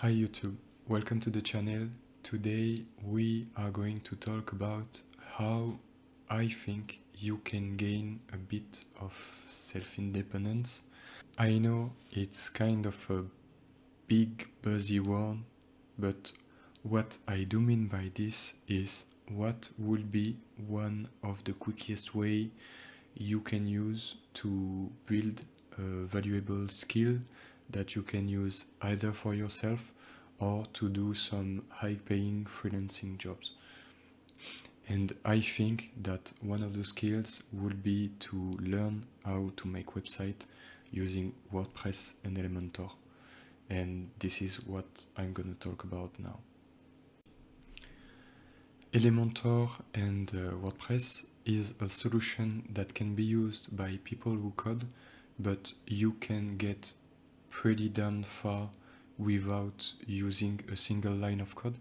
Hi YouTube, welcome to the channel. Today we are going to talk about how I think you can gain a bit of self-independence. I know it's kind of a big buzzy word, but what I do mean by this is what would be one of the quickest way you can use to build a valuable skill that you can use either for yourself or to do some high-paying freelancing jobs. And I think that one of the skills would be to learn how to make websites using WordPress and Elementor. And this is what I'm going to talk about now. Elementor and WordPress is a solution that can be used by people who code, but you can get pretty damn far without using a single line of code.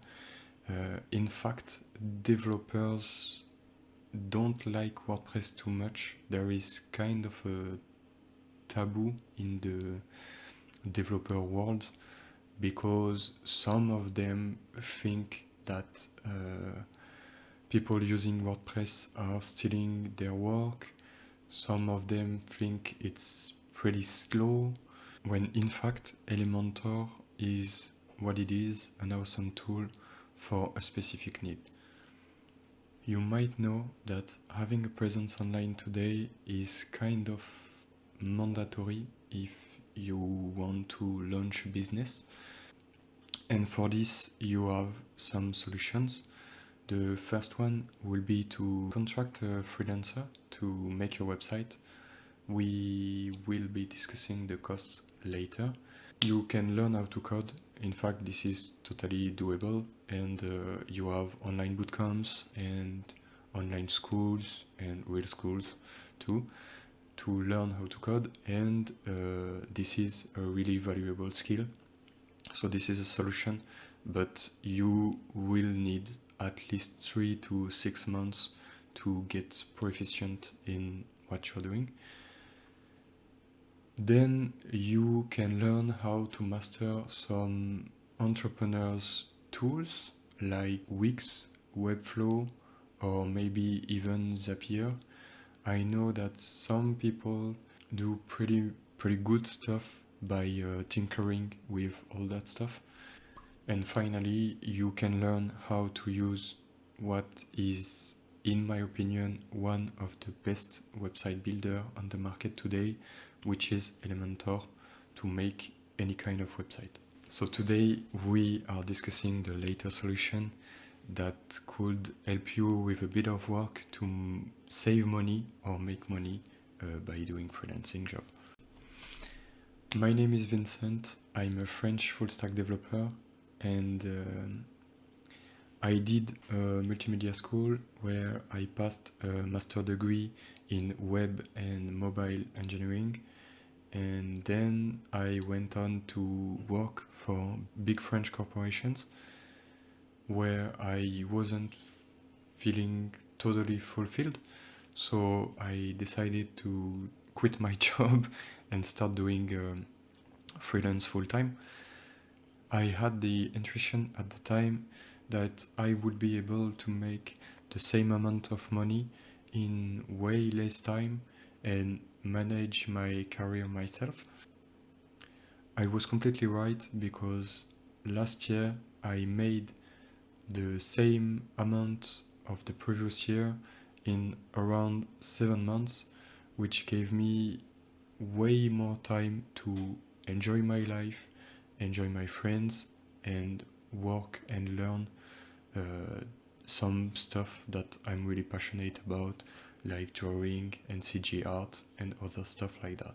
In fact, developers don't like WordPress too much. There is kind of a taboo in the developer world because some of them think that people using WordPress are stealing their work. Some of them think it's pretty slow, when in fact Elementor is what it is, an awesome tool for a specific need. You might know that having a presence online today is kind of mandatory if you want to launch a business. And for this you have some solutions. The first one will be to contract a freelancer to make your website. We will be discussing the costs later. You can learn how to code. In fact, this is totally doable, and you have online bootcamps and online schools and real schools too to learn how to code, and this is a really valuable skill. So this is a solution, but you will need at least 3 to 6 months to get proficient in what you're doing. Then you can learn how to master some entrepreneurs tools like Wix, Webflow, or maybe even Zapier. I know that some people do pretty good stuff by tinkering with all that stuff. And finally, you can learn how to use what is, in my opinion, one of the best website builder on the market today, which is Elementor, to make any kind of website. So today we are discussing the later solution that could help you with a bit of work to save money or make money by doing freelancing job. My name is Vincent. I'm a French full stack developer, and I did a multimedia school where I passed a master degree in web and mobile engineering, and then I went on to work for big French corporations where I wasn't feeling totally fulfilled, so I decided to quit my job and start doing freelance full-time. I had the intuition at the time that I would be able to make the same amount of money in way less time and manage my career myself. I was completely right, because last year I made the same amount of the previous year in around 7 months, which gave me way more time to enjoy my life, enjoy my friends, and work and learn some stuff that I'm really passionate about, like drawing and CG art and other stuff like that.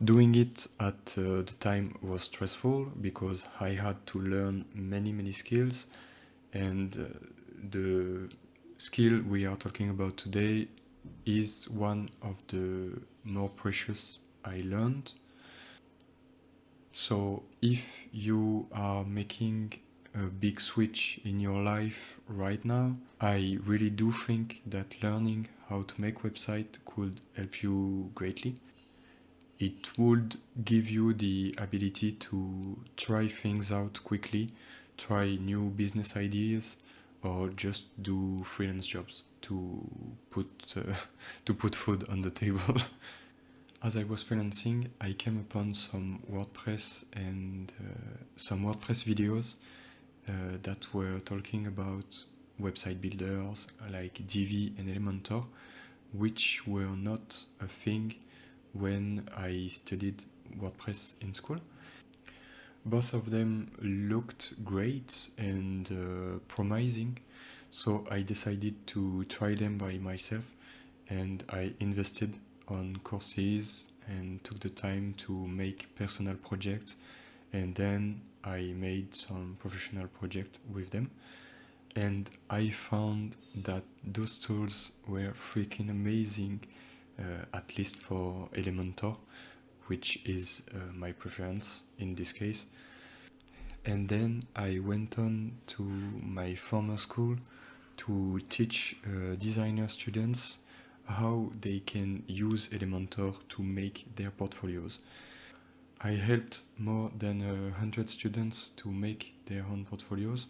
Doing it at the time was stressful because I had to learn many skills, and the skill we are talking about today is one of the more precious I learned. So if you are making a big switch in your life right now, I really do think that learning how to make website could help you greatly. It would give you the ability to try things out quickly, try new business ideas, or just do freelance jobs to put to put food on the table. As I was freelancing, I came upon some WordPress and some WordPress videos that were talking about website builders like Divi and Elementor, which were not a thing when I studied WordPress in school. Both of them looked great and promising, so I decided to try them by myself, and I invested on courses and took the time to make personal projects, and then I made some professional projects with them. And I found that those tools were freaking amazing, at least for Elementor, which is my preference in this case. And then I went on to my former school to teach designer students how they can use Elementor to make their portfolios. I helped more than 100 students to make their own portfolios,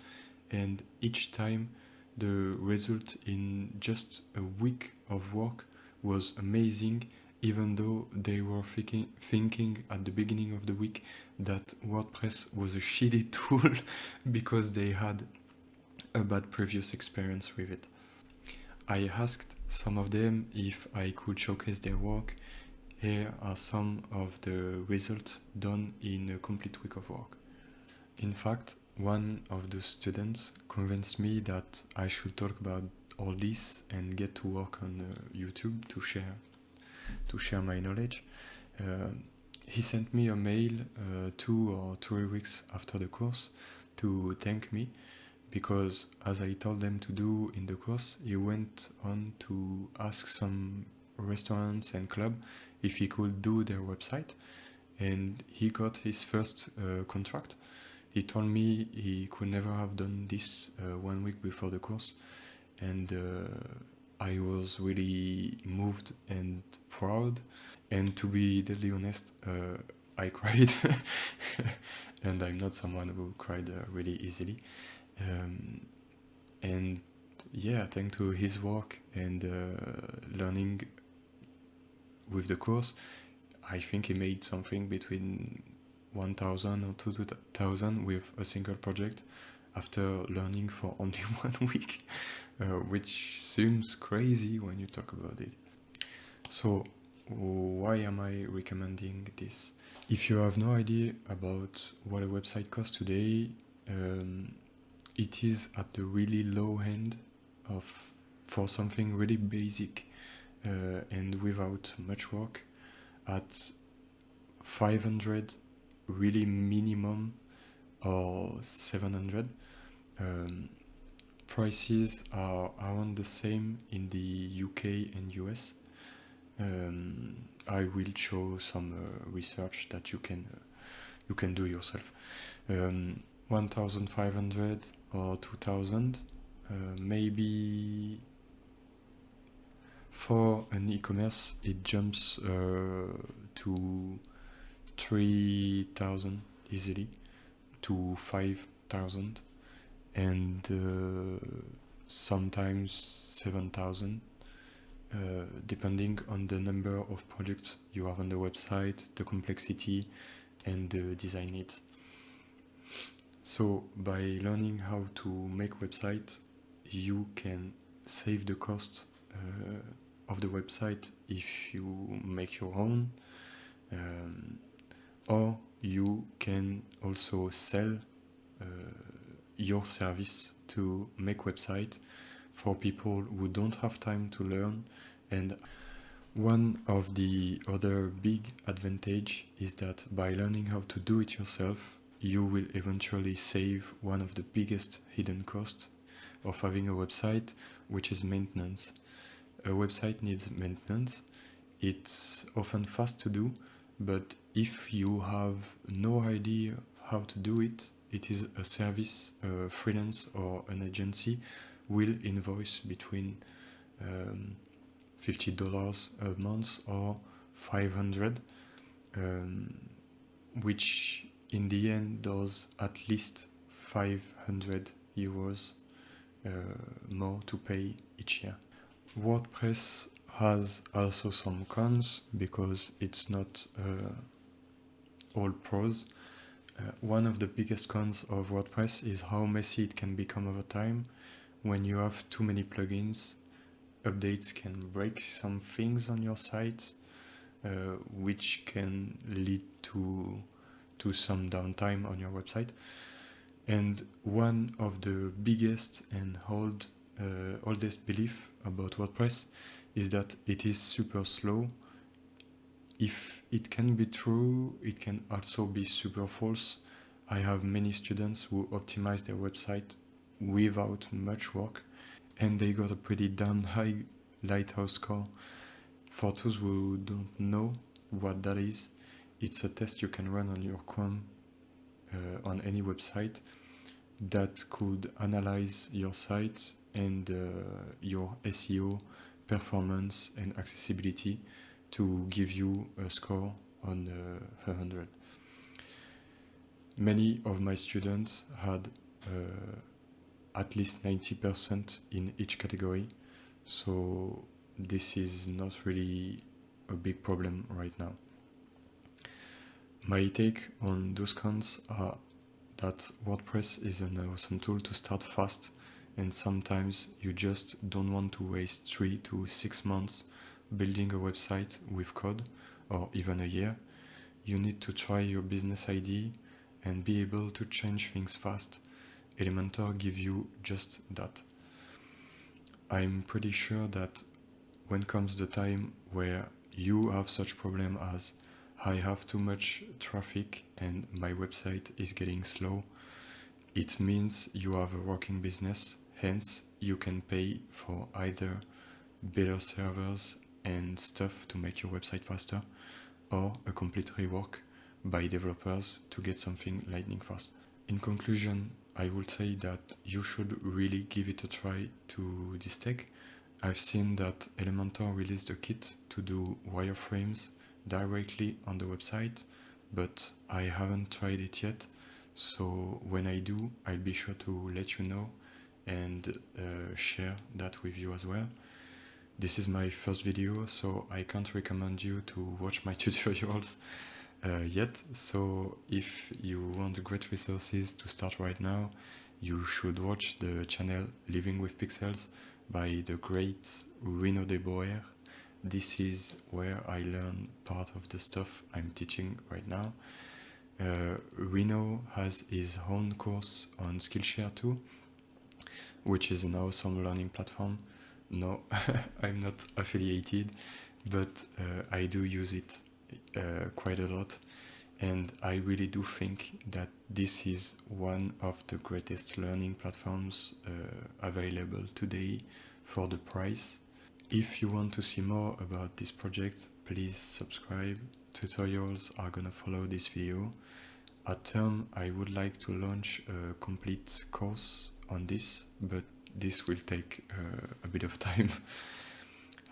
and each time the result in just a week of work was amazing, even though they were thinking at the beginning of the week that WordPress was a shitty tool because they had a bad previous experience with it. I asked some of them if I could showcase their work. Here are some of the results done in a complete week of work. In fact, one of the students convinced me that I should talk about all this and get to work on YouTube to share my knowledge. Uh, he sent me a mail 2 or 3 weeks after the course to thank me, because as I told them to do in the course, he went on to ask some restaurants and club if he could do their website, and he got his first contract. He told me he could never have done this 1 week before the course, and I was really moved and proud. And to be deadly honest, I cried, and I'm not someone who cried really easily. Um, and yeah, thanks to his work and learning with the course, I think he made something between 1,000 or 2,000 with a single project after learning for only 1 week, which seems crazy when you talk about it. So, why am I recommending this? If you have no idea about what a website costs today, it is at the really low end of for something really basic and without much work, at 500 really minimum or 700. Prices are around the same in the UK and US. I will show some research that you can do yourself. 1,500 or 2,000, maybe. For an e-commerce, it jumps to 3,000 easily, to 5,000, and sometimes 7,000, depending on the number of projects you have on the website, the complexity, and the design needs. So by learning how to make website, you can save the cost of the website if you make your own, or you can also sell your service to make website for people who don't have time to learn. And one of the other big advantage is that by learning how to do it yourself, you will eventually save one of the biggest hidden costs of having a website, which is maintenance. A website needs maintenance. It's often fast to do, but if you have no idea how to do it, it is a service, a freelance or an agency will invoice between $50 a month or 500. which in the end does at least 500 euros more to pay each year. WordPress has also some cons because it's not all pros. One of the biggest cons of WordPress is how messy it can become over time. When you have too many plugins, updates can break some things on your site, which can lead to some downtime on your website. And one of the biggest and oldest belief about WordPress is that it is super slow. If it can be true, it can also be super false. I have many students who optimize their website without much work, and they got a pretty damn high Lighthouse score. For those who don't know what that is, it's a test you can run on your Chrome on any website that could analyze your site and your SEO performance and accessibility to give you a score on 100. Many of my students had at least 90% in each category, so this is not really a big problem right now. My take on those cons are that WordPress is an awesome tool to start fast, and sometimes you just don't want to waste 3 to 6 months building a website with code, or even a year. You need to try your business idea and be able to change things fast. Elementor gives you just that. I'm pretty sure that when comes the time where you have such problem as I have too much traffic and my website is getting slow, it means you have a working business, hence you can pay for either better servers and stuff to make your website faster, or a complete rework by developers to get something lightning fast. In conclusion, I would say that you should really give it a try to this tech. I've seen that Elementor released a kit to do wireframes directly on the website, but I haven't tried it yet, so when I do, I'll be sure to let you know and share that with you as well. This is my first video, so I can't recommend you to watch my tutorials yet, so if you want great resources to start right now, you should watch the channel Living with Pixels by the great Reno de Boer. This is where I learn part of the stuff I'm teaching right now. Reno has his own course on Skillshare too, which is an awesome learning platform. No, I'm not affiliated, but I do use it quite a lot, and I really do think that this is one of the greatest learning platforms available today for the price. If you want to see more about this project, please subscribe. Tutorials are gonna follow this video. At term, I would like to launch a complete course on this, but this will take a bit of time.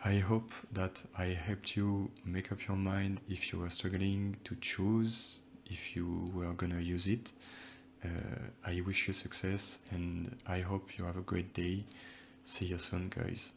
I hope that I helped you make up your mind if you were struggling to choose if you were gonna use it. I wish you success, and I hope you have a great day. See you soon, guys.